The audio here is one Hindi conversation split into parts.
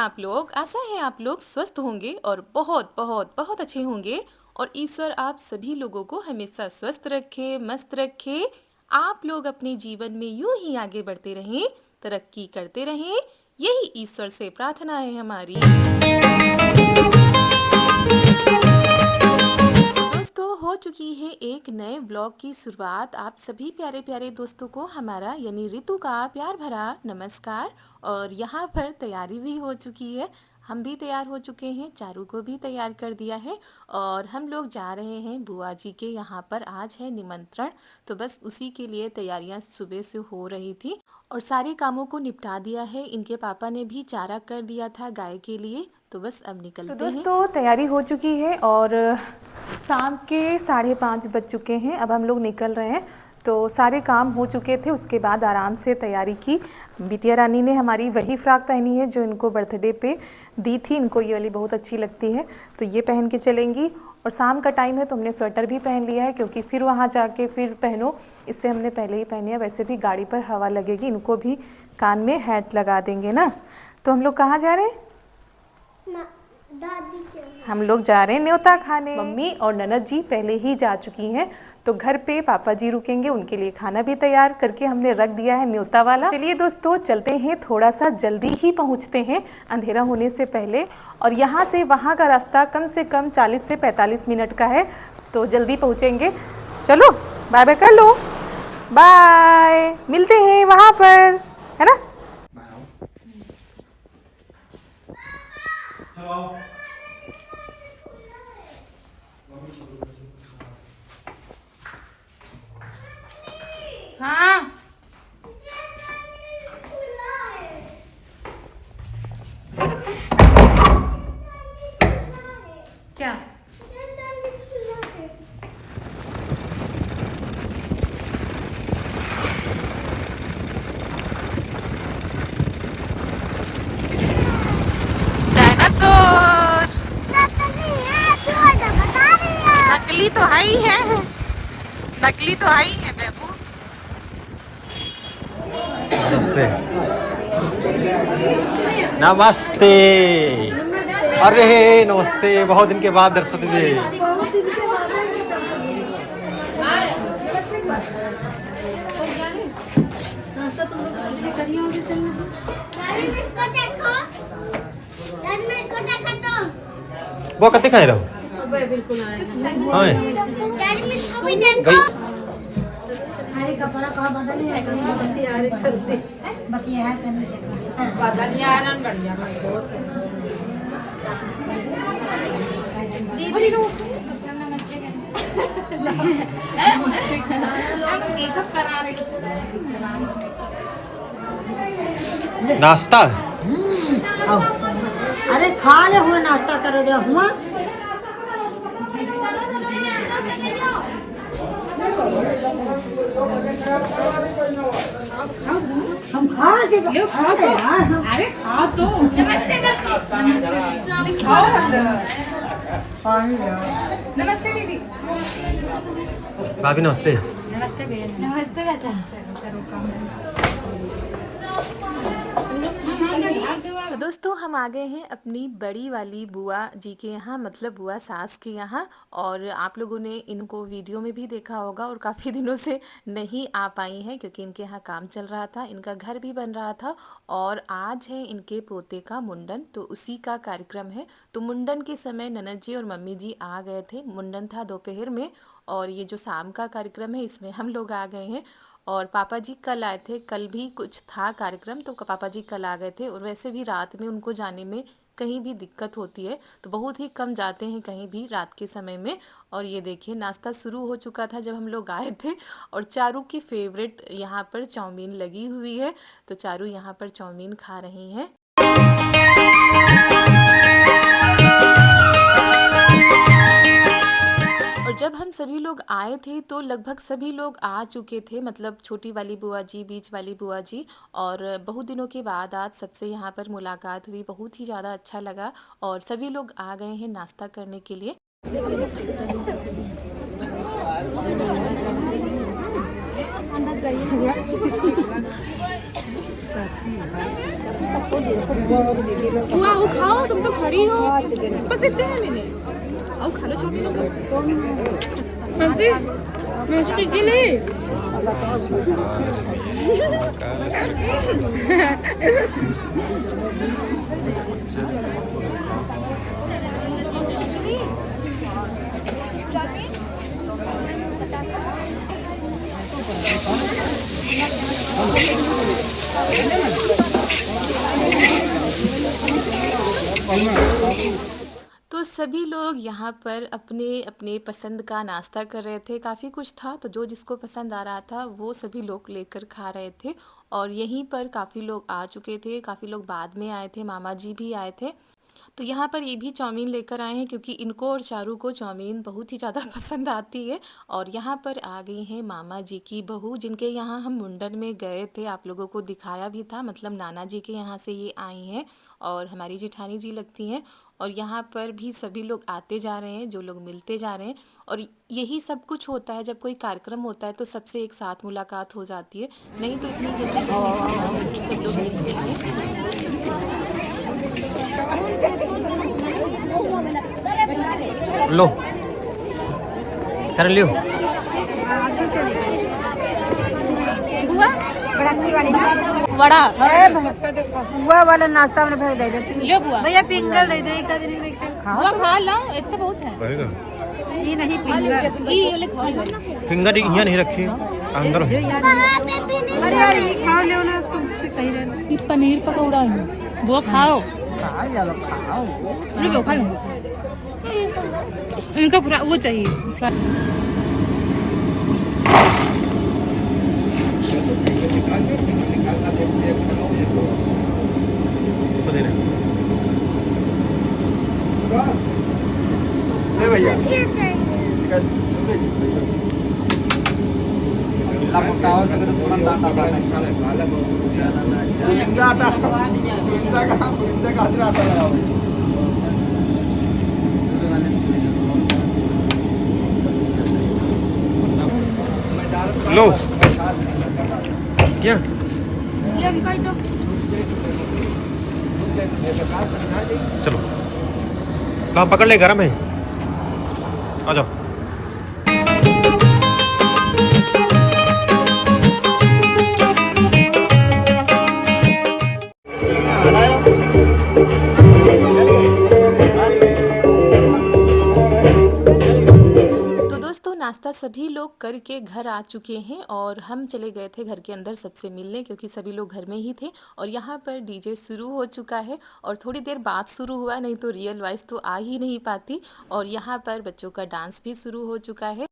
आप लोग? आशा है आप लोग स्वस्थ होंगे और बहुत बहुत बहुत अच्छे होंगे और ईश्वर आप सभी लोगों को हमेशा स्वस्थ रखे, मस्त रखे। आप लोग अपने जीवन में यूं ही आगे बढ़ते रहें, तरक्की करते रहें, यही ईश्वर से प्रार्थना है हमारी। दोस्तों, हो चुकी है एक नए ब्लॉग की शुरुआत। आप सभी प्यारे प्यारे दोस्तों को हमारा यानी ऋतु का प्यार भरा नमस्कार। और यहाँ पर तैयारी भी हो चुकी है, हम भी तैयार हो चुके हैं, चारू को भी तैयार कर दिया है और हम लोग जा रहे हैं बुआ जी के यहाँ पर। आज है निमंत्रण, तो बस उसी के लिए तैयारियां सुबह से हो रही थी और सारे कामों को निपटा दिया है। इनके पापा ने भी चारा कर दिया था गाय के लिए, तो बस अब निकलते हैं। तो दोस्तों तैयारी हो चुकी है और शाम के 5:30 बज चुके हैं। अब हम लोग निकल रहे हैं, तो सारे काम हो चुके थे। उसके बाद आराम से तैयारी की। बिटिया रानी ने हमारी वही फ्रॉक पहनी है जो इनको बर्थडे पे दी थी। इनको ये वाली बहुत अच्छी लगती है, तो ये पहन के चलेंगी। और शाम का टाइम है तो हमने स्वेटर भी पहन लिया है, क्योंकि फिर वहाँ जाके फिर पहनो, इससे हमने पहले ही पहनी है। वैसे भी गाड़ी पर हवा लगेगी, इनको भी कान में हैट लगा देंगे ना। तो हम लोग कहाँ जा रहे हैं? हम लोग जा रहे हैं न्योता खाने। मम्मी और ननद जी पहले ही जा चुकी हैं, तो घर पे पापा जी रुकेंगे, उनके लिए खाना भी तैयार करके हमने रख दिया है न्योता वाला। चलिए दोस्तों चलते हैं, थोड़ा सा जल्दी ही पहुंचते हैं अंधेरा होने से पहले। और यहाँ से वहाँ का रास्ता कम से कम 40 से 45 मिनट का है, तो जल्दी पहुँचेंगे। चलो बाय बाय कर लो, बाय, मिलते हैं वहाँ पर, है ना। हाँ क्या डायनासोर? नकली तो है ही है, नकली तो है ही है बेबू। नमस्ते। नमस्ते। अरे नमस्ते, बहुत दिन के बाद दर्शन दिए। वो कते खाए रहो? हाँ अरे कपड़ा कहाँ बदल है, बस ये आ रही सर्दी, बस ये है तने बदल ये आ रहा बढ़िया। दीदी नमस्ते, मेकअप करा रही नाश्ता। अरे खा ले हुआ, नाश्ता करे दे हुआ। हम खा के खा दे यार। अरे खा तो। नमस्ते नमस्ते दीदी। भाभी नमस्ते। नमस्ते नमस्ते चाचा। तो दोस्तों हम आ गए हैं अपनी बड़ी वाली बुआ जी के यहाँ, मतलब बुआ सास के यहाँ। और आप लोगों ने इनको वीडियो में भी देखा होगा और काफ़ी दिनों से नहीं आ पाई हैं, क्योंकि इनके यहाँ काम चल रहा था, इनका घर भी बन रहा था। और आज है इनके पोते का मुंडन, तो उसी का कार्यक्रम है। तो मुंडन के समय ननद जी और मम्मी जी आ गए थे। मुंडन था दोपहर में और ये जो शाम का कार्यक्रम है इसमें हम लोग आ गए हैं। और पापा जी कल आए थे, कल भी कुछ था कार्यक्रम, तो पापा जी कल आ गए थे। और वैसे भी रात में उनको जाने में कहीं भी दिक्कत होती है, तो बहुत ही कम जाते हैं कहीं भी रात के समय में। और ये देखिए नाश्ता शुरू हो चुका था जब हम लोग आए थे। और चारू की फेवरेट यहाँ पर चाउमीन लगी हुई है, तो चारू यहाँ पर चाउमीन खा रही हैं। और जब हम सभी लोग आए थे तो लगभग सभी लोग आ चुके थे, मतलब छोटी वाली बुआ जी, बीच वाली बुआ जी। और बहुत दिनों के बाद आज सबसे यहाँ पर मुलाकात हुई, बहुत ही ज़्यादा अच्छा लगा। और सभी लोग आ गए हैं नाश्ता करने के लिए। बुआ वो खाओ, तुम तो खड़ी हो। बस इतने हैं मैंने। आओ खा लो चाउमीन। मर्सी मर्सी की नहीं। तो सभी लोग यहाँ पर अपने अपने पसंद का नाश्ता कर रहे थे। काफ़ी कुछ था, तो जो जिसको पसंद आ रहा था वो सभी लोग लेकर खा रहे थे। और यहीं पर काफ़ी लोग आ चुके थे, काफ़ी लोग बाद में आए थे, मामा जी भी आए थे। तो यहाँ पर ये भी चाउमीन लेकर आए हैं क्योंकि इनको और चारू को चाउमीन बहुत ही ज़्यादा पसंद आती है। और यहाँ पर आ गई हैं मामा जी की बहू, जिनके यहाँ हम मुंडन में गए थे, आप लोगों को दिखाया भी था। मतलब नाना जी के यहाँ से ये आई हैं और हमारी जेठानी जी लगती हैं। और यहाँ पर भी सभी लोग आते जा रहे हैं, जो लोग मिलते जा रहे हैं। और यही सब कुछ होता है, जब कोई कार्यक्रम होता है तो सबसे एक साथ मुलाकात हो जाती है। नहीं तो इतनी जल्दी तो नहीं सब लोग मिलते हैं। लो कर लियो। बुआ वड़ा बुआ वाला नाश्ता में भेज दे देती लो बुआ। भैया पिंगल दे दो एक आदमी में खाओ बुआ खा लो, इतना बहुत है। ये नहीं पिंगल ये वाले खा लो। फिंगर यहाँ नहीं रखी, अंदर है। अरे यार ये खाओ ले ना तुमसे कही रहे ये पनीर पकौड़ा है, वो खाओ। खाओ चलो खाओ लो खा लो। इनका वो चाहिए। भैया लो क्या चलो ला पकड़ ले, गरम है। आ जाओ। तो दोस्तों नाश्ता सभी लोग करके घर आ चुके हैं और हम चले गए थे घर के अंदर सबसे मिलने, क्योंकि सभी लोग घर में ही थे। और यहाँ पर डीजे शुरू हो चुका है और थोड़ी देर बाद शुरू हुआ, नहीं तो रियल वॉइस तो आ ही नहीं पाती। और यहाँ पर बच्चों का डांस भी शुरू हो चुका है।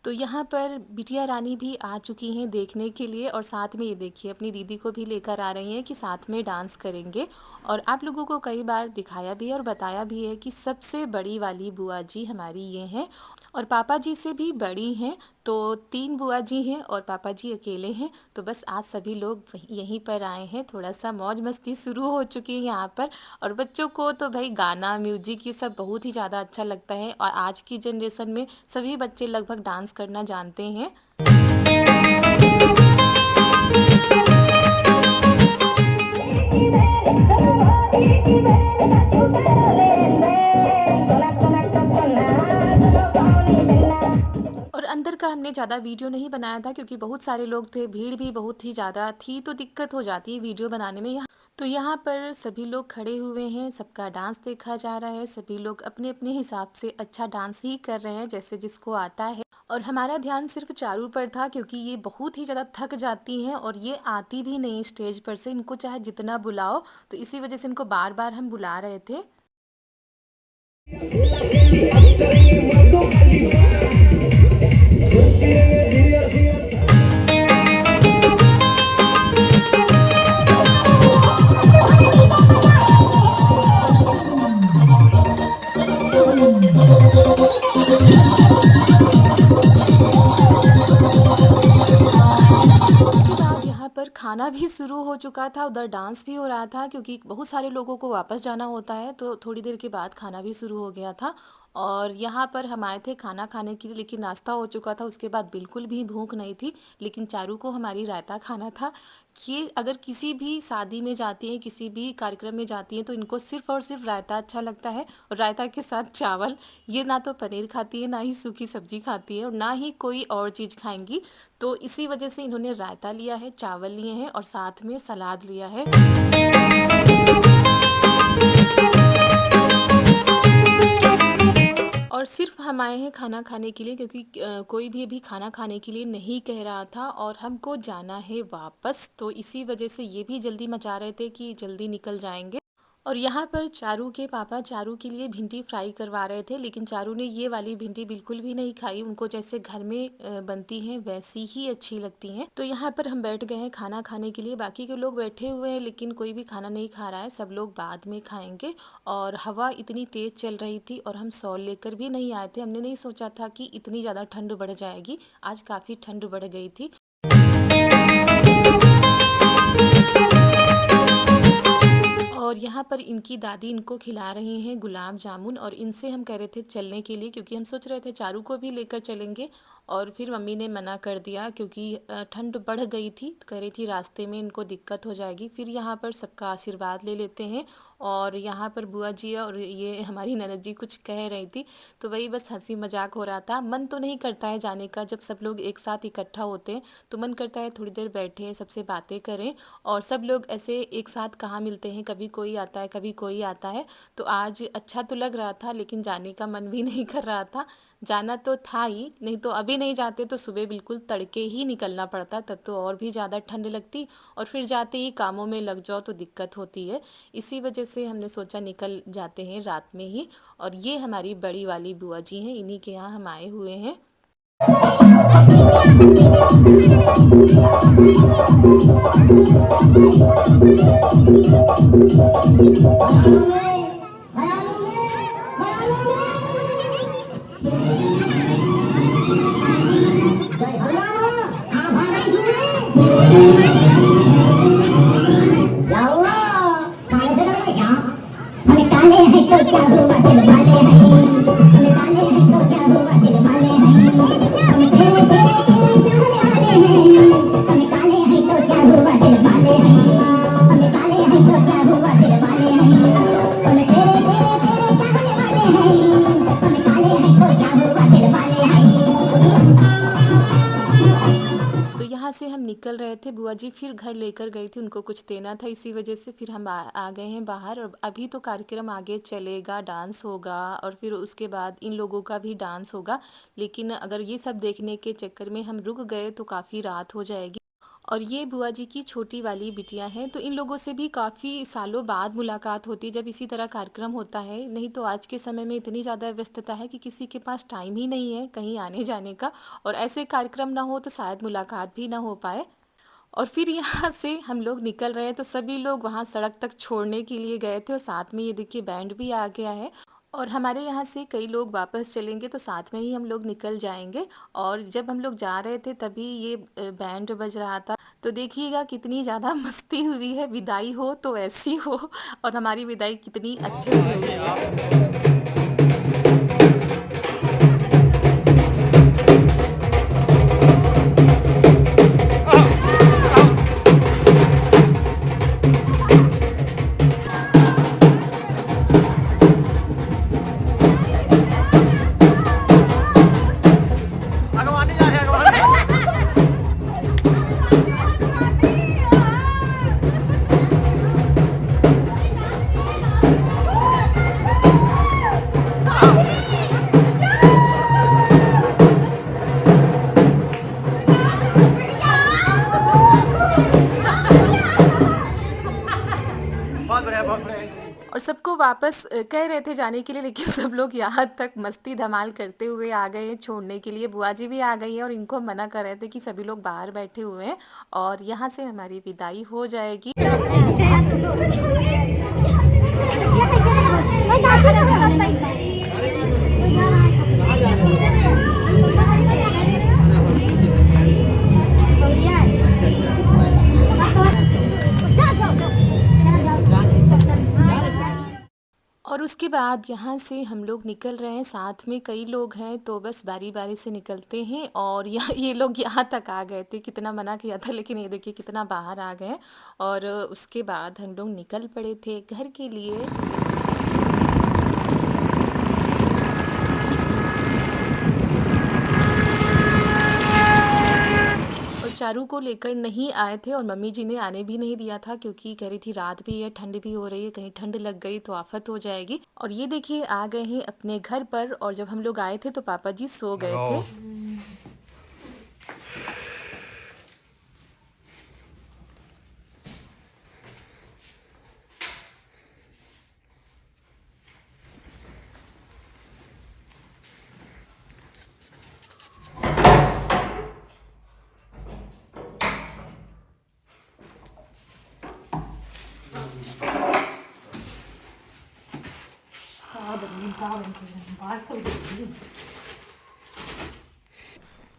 तो यहाँ पर बिटिया रानी भी आ चुकी हैं देखने के लिए। और साथ में ये देखिए अपनी दीदी को भी लेकर आ रही हैं कि साथ में डांस करेंगे। और आप लोगों को कई बार दिखाया भी है और बताया भी है कि सबसे बड़ी वाली बुआ जी हमारी ये हैं और पापा जी से भी बड़ी हैं। तो 3 बुआ जी हैं और पापा जी अकेले हैं। तो बस आज सभी लोग यहीं पर आए हैं, थोड़ा सा मौज मस्ती शुरू हो चुकी है यहाँ पर। और बच्चों को तो भाई गाना म्यूजिक ये सब बहुत ही ज़्यादा अच्छा लगता है। और आज की जनरेशन में सभी बच्चे लगभग डांस करना जानते हैं। और अंदर का हमने ज़्यादा वीडियो नहीं बनाया था क्योंकि बहुत सारे लोग थे, भीड़ भी बहुत ही ज़्यादा थी, तो दिक्कत हो जाती है वीडियो बनाने में। तो यहाँ पर सभी लोग खड़े हुए हैं, सबका डांस देखा जा रहा है। सभी लोग अपने अपने हिसाब से अच्छा डांस ही कर रहे हैं जैसे जिसको आता है। और हमारा ध्यान सिर्फ चारू पर था क्योंकि ये बहुत ही ज़्यादा थक जाती हैं और ये आती भी नहीं स्टेज पर से, इनको चाहे जितना बुलाओ। तो इसी वजह से इनको बार बार हम बुला रहे थे। पर खाना भी शुरू हो चुका था, उधर डांस भी हो रहा था क्योंकि बहुत सारे लोगों को वापस जाना होता है। तो थोड़ी देर के बाद खाना भी शुरू हो गया था। और यहाँ पर हम आए थे खाना खाने के लिए, लेकिन नाश्ता हो चुका था, उसके बाद बिल्कुल भी भूख नहीं थी। लेकिन चारू को हमारी रायता खाना था। कि अगर किसी भी शादी में जाती हैं, किसी भी कार्यक्रम में जाती हैं, तो इनको सिर्फ़ और सिर्फ रायता अच्छा लगता है, और रायता के साथ चावल। ये ना तो पनीर खाती है, ना ही सूखी सब्जी खाती है, और ना ही कोई और चीज़ खाएंगी। तो इसी वजह से इन्होंने रायता लिया है, चावल लिए हैं और साथ में सलाद लिया है। और सिर्फ हम आए हैं खाना खाने के लिए, क्योंकि कोई भी अभी खाना खाने के लिए नहीं कह रहा था, और हमको जाना है वापस। तो इसी वजह से ये भी जल्दी मचा रहे थे कि जल्दी निकल जाएंगे। और यहाँ पर चारू के पापा चारू के लिए भिंडी फ्राई करवा रहे थे, लेकिन चारू ने ये वाली भिंडी बिल्कुल भी नहीं खाई। उनको जैसे घर में बनती हैं वैसी ही अच्छी लगती हैं। तो यहाँ पर हम बैठ गए हैं खाना खाने के लिए। बाकी के लोग बैठे हुए हैं, लेकिन कोई भी खाना नहीं खा रहा है, सब लोग बाद में खाएंगे। और हवा इतनी तेज़ चल रही थी, और हम सॉल लेकर भी नहीं आए थे। हमने नहीं सोचा था कि इतनी ज़्यादा ठंड बढ़ जाएगी। आज काफ़ी ठंड बढ़ गई थी। और यहाँ पर इनकी दादी इनको खिला रही हैं गुलाब जामुन, और इनसे हम कह रहे थे चलने के लिए, क्योंकि हम सोच रहे थे चारू को भी लेकर चलेंगे। और फिर मम्मी ने मना कर दिया, क्योंकि ठंड बढ़ गई थी, तो कह रही थी रास्ते में इनको दिक्कत हो जाएगी। फिर यहाँ पर सबका आशीर्वाद ले लेते हैं। और यहाँ पर बुआ जी और ये हमारी ननद जी कुछ कह रही थी, तो वही बस हंसी मजाक हो रहा था। मन तो नहीं करता है जाने का, जब सब लोग एक साथ इकट्ठा होते हैं तो मन करता है थोड़ी देर बैठें, सबसे बातें करें। और सब लोग ऐसे एक साथ कहाँ मिलते हैं, कभी कोई आता है कभी कोई आता है। तो आज अच्छा तो लग रहा था, लेकिन जाने का मन भी नहीं कर रहा था। जाना तो था ही, नहीं तो अभी नहीं जाते तो सुबह बिल्कुल तड़के ही निकलना पड़ता, तब तो और भी ज़्यादा ठंड लगती, और फिर जाते ही कामों में लग जाओ तो दिक्कत होती है। इसी वजह से हमने सोचा निकल जाते हैं रात में ही। और ये हमारी बड़ी वाली बुआ जी हैं, इन्हीं के यहाँ हम आए हुए हैं। तो यहाँ से हम निकल रहे थे, बुआ जी फिर घर लेकर गई थी, उनको कुछ देना था, इसी वजह से फिर हम आ गए हैं बाहर। और अभी तो कार्यक्रम आगे चलेगा, डांस होगा, और फिर उसके बाद इन लोगों का भी डांस होगा। लेकिन अगर ये सब देखने के चक्कर में हम रुक गए तो काफ़ी रात हो जाएगी। और ये बुआ जी की छोटी वाली बिटिया हैं, तो इन लोगों से भी काफ़ी सालों बाद मुलाकात होती है जब इसी तरह कार्यक्रम होता है। नहीं तो आज के समय में इतनी ज़्यादा व्यस्तता है कि किसी के पास टाइम ही नहीं है कहीं आने जाने का, और ऐसे कार्यक्रम ना हो तो शायद मुलाकात भी ना हो पाए। और फिर यहाँ से हम लोग निकल रहे हैं, तो सभी लोग वहाँ सड़क तक छोड़ने के लिए गए थे, और साथ में ये देखिए बैंड भी आ गया है। और हमारे यहाँ से कई लोग वापस चलेंगे, तो साथ में ही हम लोग निकल जाएंगे। और जब हम लोग जा रहे थे तभी ये बैंड बज रहा था, तो देखिएगा कितनी ज़्यादा मस्ती हुई है। विदाई हो तो ऐसी हो, और हमारी विदाई कितनी अच्छे से हुई है। अगवानी जा रहे हैं, अगवानी। बहुत बढ़िया, बहुत बढ़िया। और सबको वापस कह रहे थे जाने के लिए, लेकिन सब लोग यहाँ तक मस्ती धमाल करते हुए आ गए हैं छोड़ने के लिए। बुआ जी भी आ गई है, और इनको मना कर रहे थे कि सभी लोग बाहर बैठे हुए हैं, और यहाँ से हमारी विदाई हो जाएगी। और उसके बाद बाद यहाँ से हम लोग निकल रहे हैं, साथ में कई लोग हैं तो बस बारी-बारी से निकलते हैं। और यहाँ ये लोग यहाँ तक आ गए थे, कितना मना किया था लेकिन ये देखिए कितना बाहर आ गए। और उसके बाद हम लोग निकल पड़े थे घर के लिए। और चारू को लेकर नहीं आए थे और मम्मी जी ने आने भी नहीं दिया था, क्योंकि कह रही थी रात भी है, ठंड भी हो रही है, कहीं ठंड लग गई तो आफत हो जाएगी। और ये देखिए आ गए हैं अपने घर पर। और जब हम लोग आए थे तो पापा जी सो गए थे।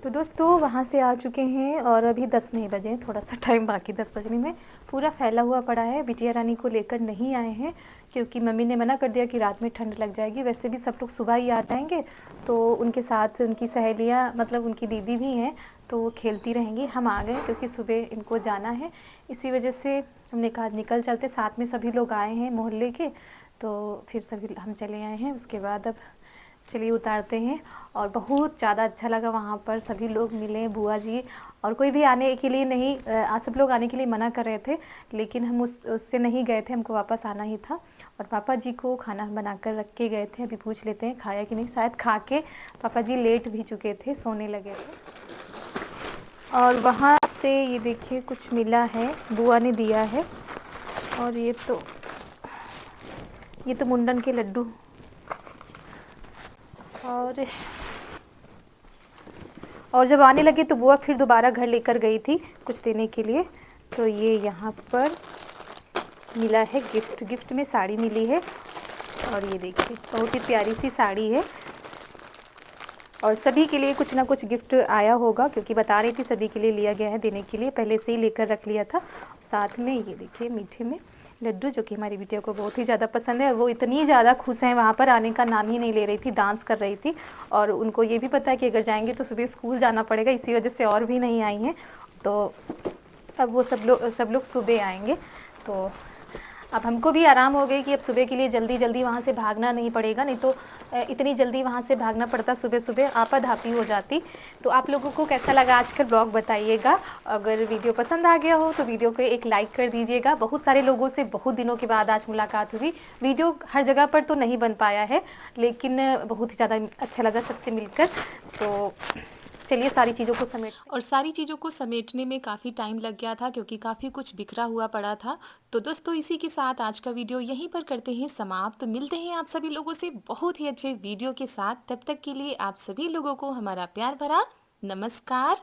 तो दोस्तों वहाँ से आ चुके हैं और अभी 10 नहीं बजे हैं, थोड़ा सा टाइम बाकी 10 बजने में। पूरा फैला हुआ पड़ा है। बिटिया रानी को लेकर नहीं आए हैं क्योंकि मम्मी ने मना कर दिया कि रात में ठंड लग जाएगी। वैसे भी सब लोग सुबह ही आ जाएंगे तो उनके साथ उनकी सहेलियाँ, मतलब उनकी दीदी भी हैं, तो वो खेलती रहेंगी। हम आ गए क्योंकि सुबह इनको जाना है, इसी वजह से हमने कहा निकल चलते। साथ में सभी लोग आए हैं मोहल्ले के, तो फिर सभी हम चले आए हैं। उसके बाद अब चलिए उतारते हैं। और बहुत ज़्यादा अच्छा लगा, वहाँ पर सभी लोग मिले, बुआ जी। और कोई भी आने के लिए नहीं, सब लोग आने के लिए मना कर रहे थे लेकिन हम उससे नहीं गए थे, हमको वापस आना ही था। और पापा जी को खाना बना कर रख के गए थे। अभी पूछ लेते हैं खाया कि नहीं, शायद खा के पापा जी लेट भी चुके थे, सोने लगे थे। और वहाँ से ये देखिए कुछ मिला है, बुआ ने दिया है। और ये तो मुंडन के लड्डू। और जब आने लगे तो बुआ फिर दोबारा घर लेकर गई थी कुछ देने के लिए। तो ये यहाँ पर मिला है गिफ्ट में साड़ी मिली है। और ये देखिए बहुत ही प्यारी सी साड़ी है। और सभी के लिए कुछ ना कुछ गिफ्ट आया होगा, क्योंकि बता रही थी सभी के लिए लिया गया है देने के लिए, पहले से ही लेकर रख लिया था। साथ में ये देखिए मीठे में लड्डू, जो कि हमारी बिटिया को बहुत ही ज़्यादा पसंद है। और वो इतनी ज़्यादा खुश हैं, वहाँ पर आने का नाम ही नहीं ले रही थी, डांस कर रही थी। और उनको ये भी पता है कि अगर जाएंगे तो सुबह स्कूल जाना पड़ेगा, इसी वजह से और भी नहीं आई हैं। तो अब वो सब लोग सुबह आएंगे। तो अब हमको भी आराम हो गई कि अब सुबह के लिए जल्दी जल्दी वहाँ से भागना नहीं पड़ेगा, नहीं तो इतनी जल्दी वहाँ से भागना पड़ता, सुबह सुबह आपाधापी हो जाती। तो आप लोगों को कैसा लगा आज का ब्लॉग बताइएगा। अगर वीडियो पसंद आ गया हो तो वीडियो को एक लाइक कर दीजिएगा। बहुत सारे लोगों से बहुत दिनों के बाद आज मुलाकात हुई। वीडियो हर जगह पर तो नहीं बन पाया है, लेकिन बहुत ही ज़्यादा अच्छा लगा सबसे मिलकर। तो चलिए सारी चीज़ों को समेटने में काफ़ी टाइम लग गया था, क्योंकि काफ़ी कुछ बिखरा हुआ पड़ा था। तो दोस्तों इसी के साथ आज का वीडियो यहीं पर करते हैं समाप्त। तो मिलते हैं आप सभी लोगों से बहुत ही अच्छे वीडियो के साथ। तब तक के लिए आप सभी लोगों को हमारा प्यार भरा नमस्कार।